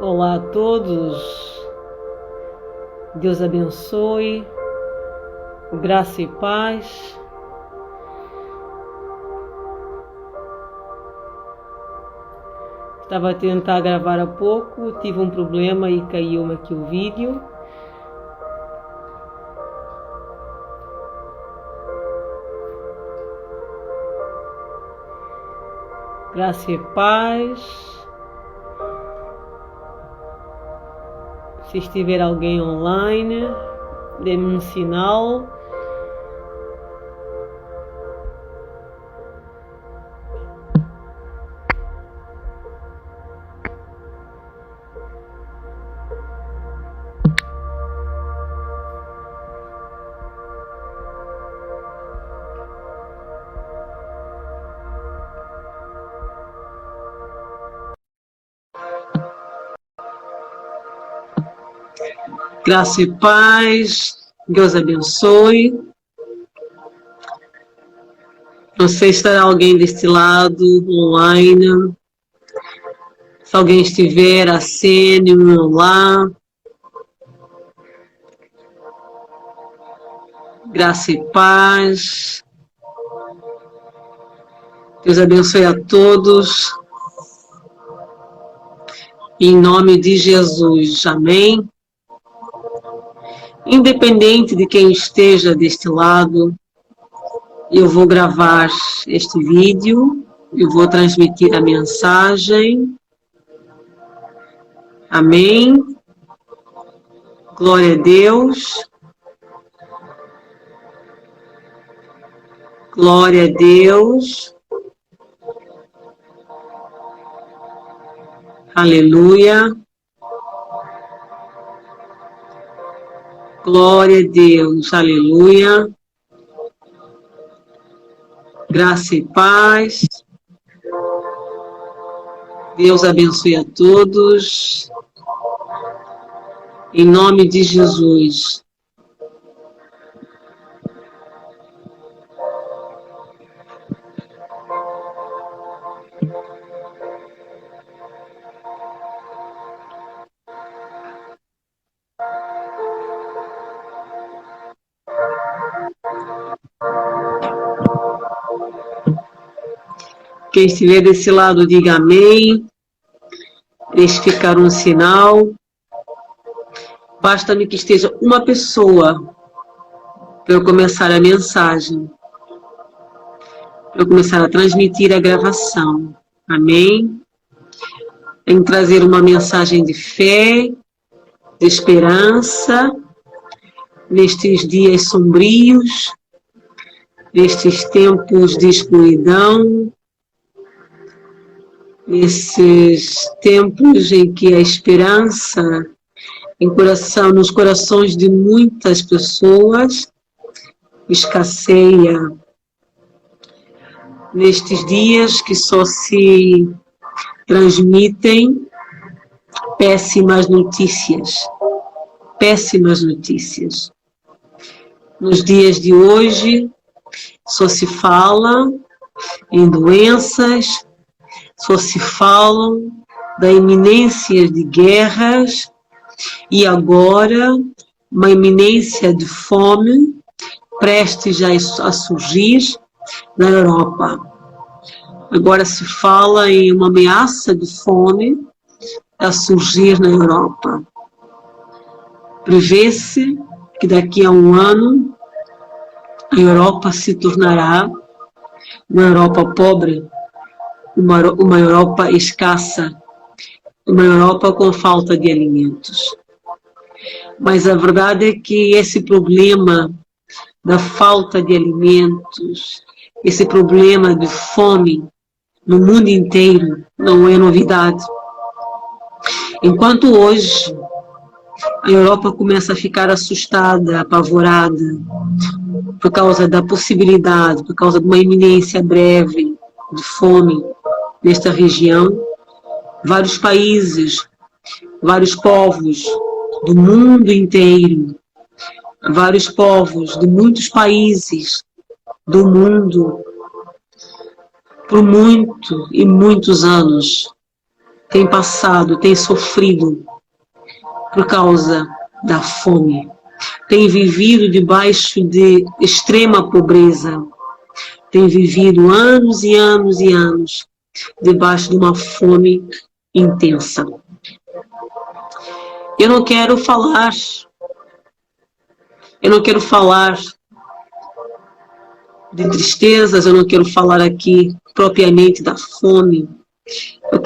Olá a todos, Deus abençoe, graça e paz. Estava a tentar gravar há pouco, tive um problema e caiu-me aqui o vídeo. Graça e paz. Se estiver alguém online, dê-me um sinal. Graça e paz, Deus abençoe. Não sei se estará alguém deste lado, online. Se alguém estiver, acene um olá. Graça e paz. Deus abençoe a todos. Em nome de Jesus, amém. Independente de quem esteja deste lado, eu vou gravar este vídeo, eu vou transmitir a mensagem. Amém. Glória a Deus. Glória a Deus. Aleluia. Glória a Deus. Aleluia. Graça e paz. Deus abençoe a todos. Em nome de Jesus. Quem estiver desse lado, diga amém. Deixe ficar um sinal. Basta-me que esteja uma pessoa para eu começar a mensagem, para eu começar a transmitir a gravação. Amém? Em trazer uma mensagem de fé, de esperança, nestes dias sombrios, nestes tempos de escuridão, nesses tempos em que a esperança nos corações de muitas pessoas escasseia, nestes dias que só se transmitem péssimas notícias. Péssimas notícias. Nos dias de hoje, só se fala em doenças, só se falam da iminência de guerras e agora uma iminência de fome prestes a surgir na Europa. Agora se fala em uma ameaça de fome a surgir na Europa. Prevê-se que daqui a um ano a Europa se tornará uma Europa pobre, uma Europa escassa, uma Europa com falta de alimentos. Mas a verdade é que esse problema da falta de alimentos, esse problema de fome no mundo inteiro não é novidade. Enquanto hoje a Europa começa a ficar assustada, apavorada, por causa da possibilidade, por causa de uma iminência breve de fome nesta região, vários países, vários povos do mundo inteiro, vários povos de muitos países do mundo, por muitos anos, tem passado, tem sofrido por causa da fome, tem vivido debaixo de extrema pobreza, tem vivido anos e anos e anos debaixo de uma fome intensa. Eu não quero falar de tristezas, eu não quero falar aqui propriamente da fome. Eu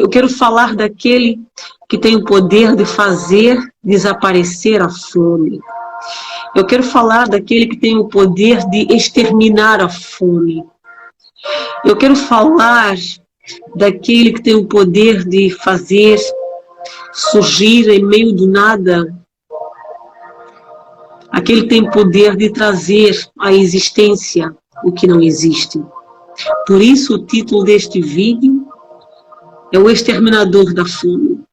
quero falar daquele que tem o poder de fazer desaparecer a fome. Eu quero falar daquele que tem o poder de exterminar a fome. Eu quero falar daquele que tem o poder de fazer surgir em meio do nada. Aquele que tem o poder de trazer à existência o que não existe. Por isso o título deste vídeo é o exterminador da fome.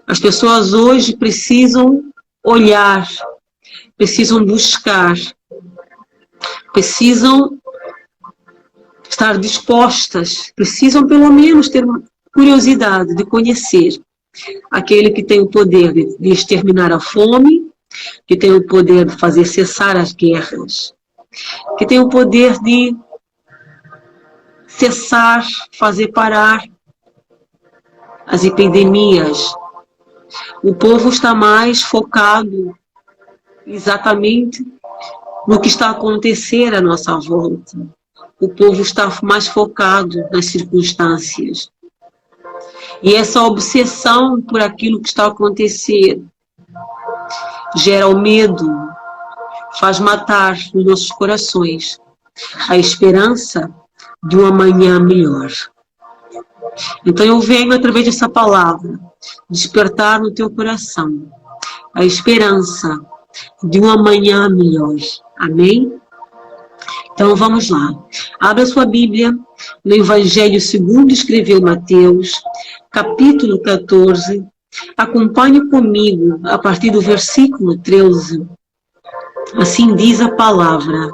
As pessoas hoje precisam olhar, precisam buscar, precisam estar dispostas, precisam pelo menos ter curiosidade de conhecer aquele que tem o poder de exterminar a fome, que tem o poder de fazer cessar as guerras, que tem o poder de cessar, fazer parar as epidemias. O povo está mais focado exatamente no que está a acontecer à nossa volta. O povo está mais focado nas circunstâncias. E essa obsessão por aquilo que está a acontecer gera o medo, faz matar nos nossos corações a esperança de um amanhã melhor. Então eu venho através dessa palavra despertar no teu coração a esperança de um amanhã melhor. Amém? Então vamos lá. Abra sua Bíblia no Evangelho segundo escreveu Mateus, capítulo 14. Acompanhe comigo a partir do versículo 13. Assim diz a palavra.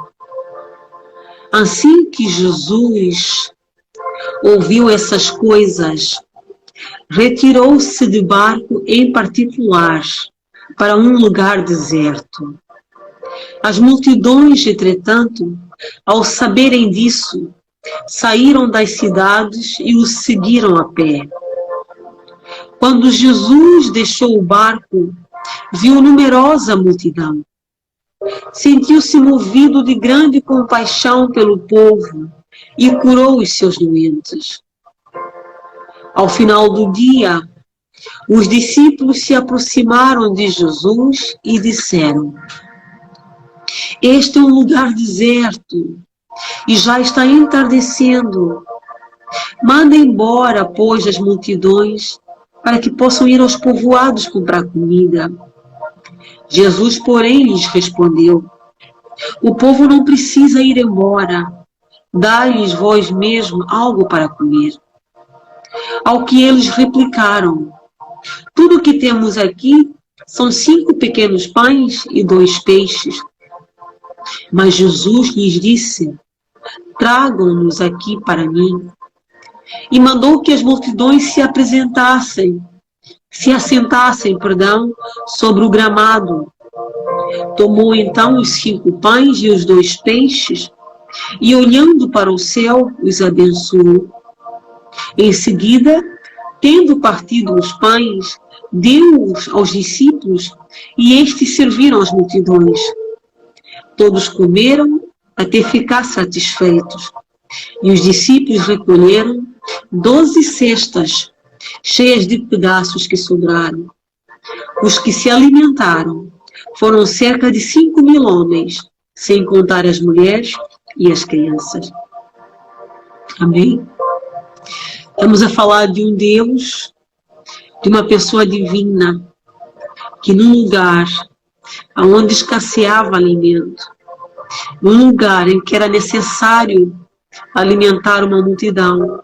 Assim que Jesus ouviu essas coisas, retirou-se de barco em particular para um lugar deserto. As multidões, entretanto, ao saberem disso, saíram das cidades e o seguiram a pé. Quando Jesus deixou o barco, viu numerosa multidão. Sentiu-se movido de grande compaixão pelo povo e curou os seus doentes. Ao final do dia, os discípulos se aproximaram de Jesus e disseram: este é um lugar deserto e já está entardecendo. Manda embora, pois, as multidões para que possam ir aos povoados comprar comida. Jesus, porém, lhes respondeu: o povo não precisa ir embora. Dai-lhes vós mesmo algo para comer. Ao que eles replicaram: tudo o que temos aqui são 5 pequenos pães e 2 peixes. Mas Jesus lhes disse: tragam-nos aqui para mim. E mandou que as multidões se assentassem, sobre o gramado. Tomou então os 5 pães e os 2 peixes e, olhando para o céu, os abençoou. Em seguida, tendo partido os pães, deu-os aos discípulos e estes serviram as multidões. Todos comeram até ficar satisfeitos. E os discípulos recolheram 12 cestas cheias de pedaços que sobraram. Os que se alimentaram foram cerca de 5.000 homens, sem contar as mulheres e as crianças. Amém? Estamos a falar de um Deus, de uma pessoa divina, que num lugar onde escasseava alimento, num lugar em que era necessário alimentar uma multidão,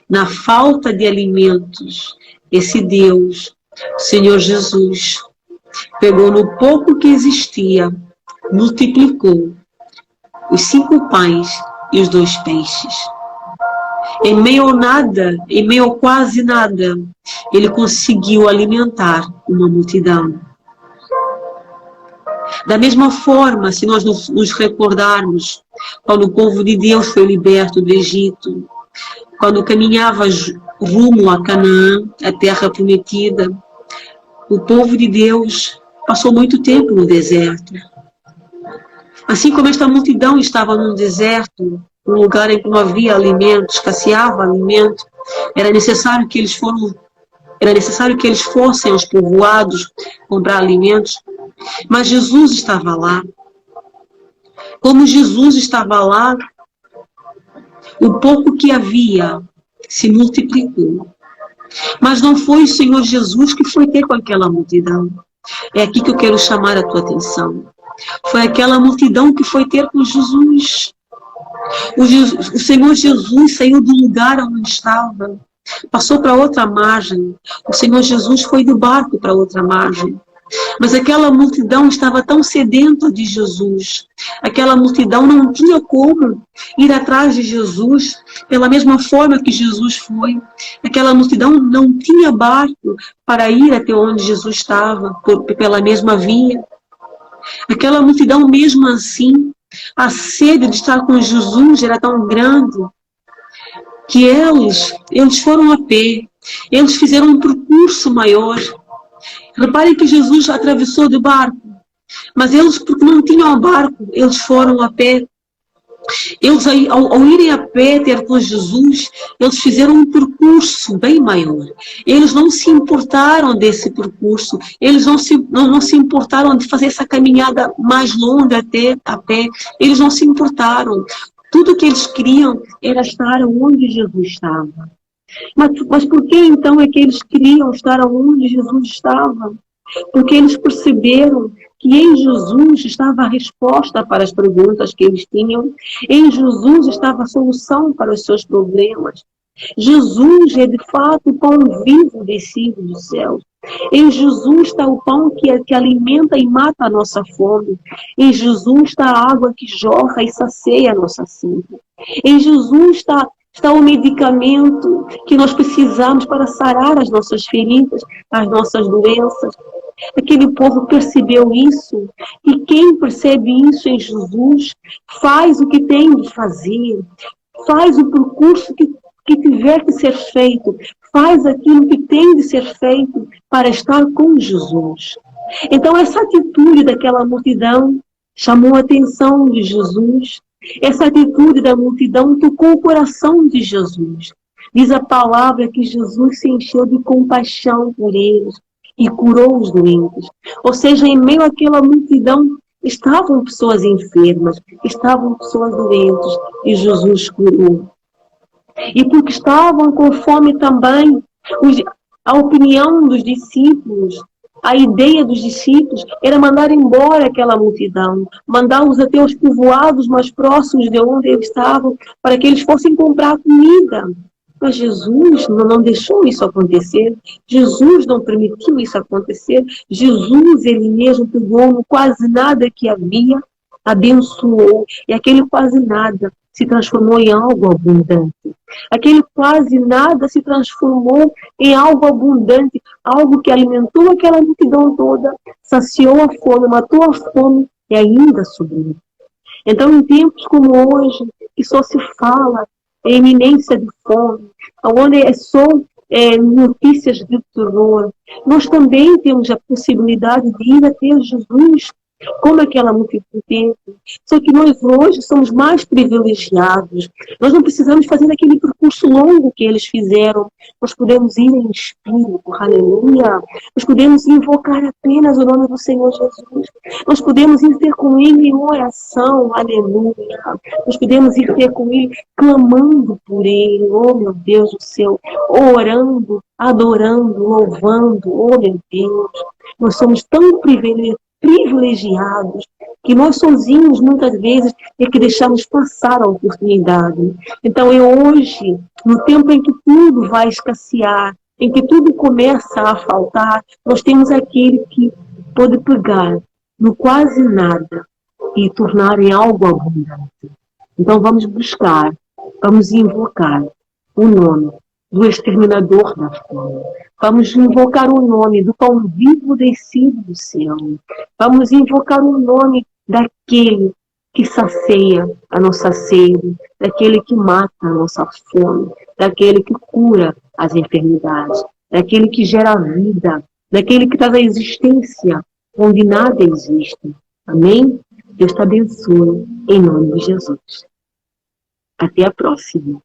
na falta de alimentos, esse Deus, o Senhor Jesus, pegou no pouco que existia, multiplicou os 5 pães e os 2 peixes. Em meio ao nada, em meio ao quase nada, ele conseguiu alimentar uma multidão. Da mesma forma, se nós nos recordarmos, quando o povo de Deus foi liberto do Egito, quando caminhava rumo a Canaã, a terra prometida, o povo de Deus passou muito tempo no deserto. Assim como esta multidão estava num deserto, um lugar em que não havia alimento, escasseava alimento, era necessário que eles fossem aos povoados comprar alimentos, mas Jesus estava lá. Como Jesus estava lá, o pouco que havia se multiplicou. Mas não foi o Senhor Jesus que foi ter com aquela multidão. É aqui que eu quero chamar a tua atenção. Foi aquela multidão que foi ter com Jesus. O Senhor Jesus saiu do lugar onde estava, passou para outra margem. O Senhor Jesus foi do barco para outra margem. Mas aquela multidão estava tão sedenta de Jesus. Aquela multidão não tinha como ir atrás de Jesus pela mesma forma que Jesus foi. Aquela multidão não tinha barco para ir até onde Jesus estava, pela mesma via. Aquela multidão, mesmo assim, a sede de estar com Jesus era tão grande que eles foram a pé. Eles fizeram um percurso maior. Reparem que Jesus atravessou de barco, mas eles, porque não tinham barco, eles foram a pé. Eles, ao irem a pé ter com Jesus, eles fizeram um percurso bem maior. Eles não se importaram desse percurso, eles não se importaram de fazer essa caminhada mais longa até a pé, eles não se importaram. Tudo que eles queriam era estar onde Jesus estava. Mas por que então é que eles queriam estar onde Jesus estava? Porque eles perceberam que em Jesus estava a resposta para as perguntas que eles tinham. Em Jesus estava a solução para os seus problemas. Jesus é de fato o pão vivo descido do céu. Em Jesus está o pão que alimenta e mata a nossa fome. Em Jesus está a água que jorra e sacia a nossa sede. Em Jesus está o medicamento que nós precisamos para sarar as nossas feridas, as nossas doenças. Aquele povo percebeu isso, e quem percebe isso em Jesus faz o que tem de fazer, faz o percurso que tiver que ser feito, faz aquilo que tem de ser feito para estar com Jesus. Então essa atitude daquela multidão chamou a atenção de Jesus. Essa atitude da multidão tocou o coração de Jesus. Diz a palavra que Jesus se encheu de compaixão por eles e curou os doentes. Ou seja, em meio àquela multidão estavam pessoas enfermas, estavam pessoas doentes, e Jesus curou. E porque estavam com fome também, a opinião dos discípulos, a ideia dos discípulos era mandar embora aquela multidão, mandá-los até os povoados mais próximos de onde eles estavam, para que eles fossem comprar comida. Mas Jesus não deixou isso acontecer. Jesus não permitiu isso acontecer. Jesus, ele mesmo pegou no quase nada que havia, abençoou, e aquele quase nada se transformou em algo abundante. Aquele quase nada se transformou em algo abundante, algo que alimentou aquela multidão toda, saciou a fome, matou a fome e ainda subiu. Então, em tempos como hoje, que só se fala em iminência de fome, onde é só notícias de terror, nós também temos a possibilidade de ir até Jesus, como aquela multidão teve. Só que nós hoje somos mais privilegiados. Nós não precisamos fazer aquele percurso longo que eles fizeram. Nós podemos ir em espírito, aleluia. Nós podemos invocar apenas o nome do Senhor Jesus. Nós podemos ir ter com Ele em oração, aleluia. Nós podemos ir ter com Ele clamando por Ele, oh meu Deus do céu, orando, adorando, louvando, oh meu Deus. Nós somos tão privilegiados, que nós sozinhos muitas vezes é que deixamos passar a oportunidade. Então é hoje, no tempo em que tudo vai escassear, em que tudo começa a faltar, nós temos aquele que pode pegar no quase nada e tornar em algo abundante. Então vamos buscar, vamos invocar o nome do exterminador da fome. Vamos invocar o nome do pão vivo descido do céu. Vamos invocar o nome daquele que sacia a nossa sede, daquele que mata a nossa fome, daquele que cura as enfermidades, daquele que gera vida, daquele que traz a existência onde nada existe. Amém? Deus te abençoe, em nome de Jesus. Até a próxima.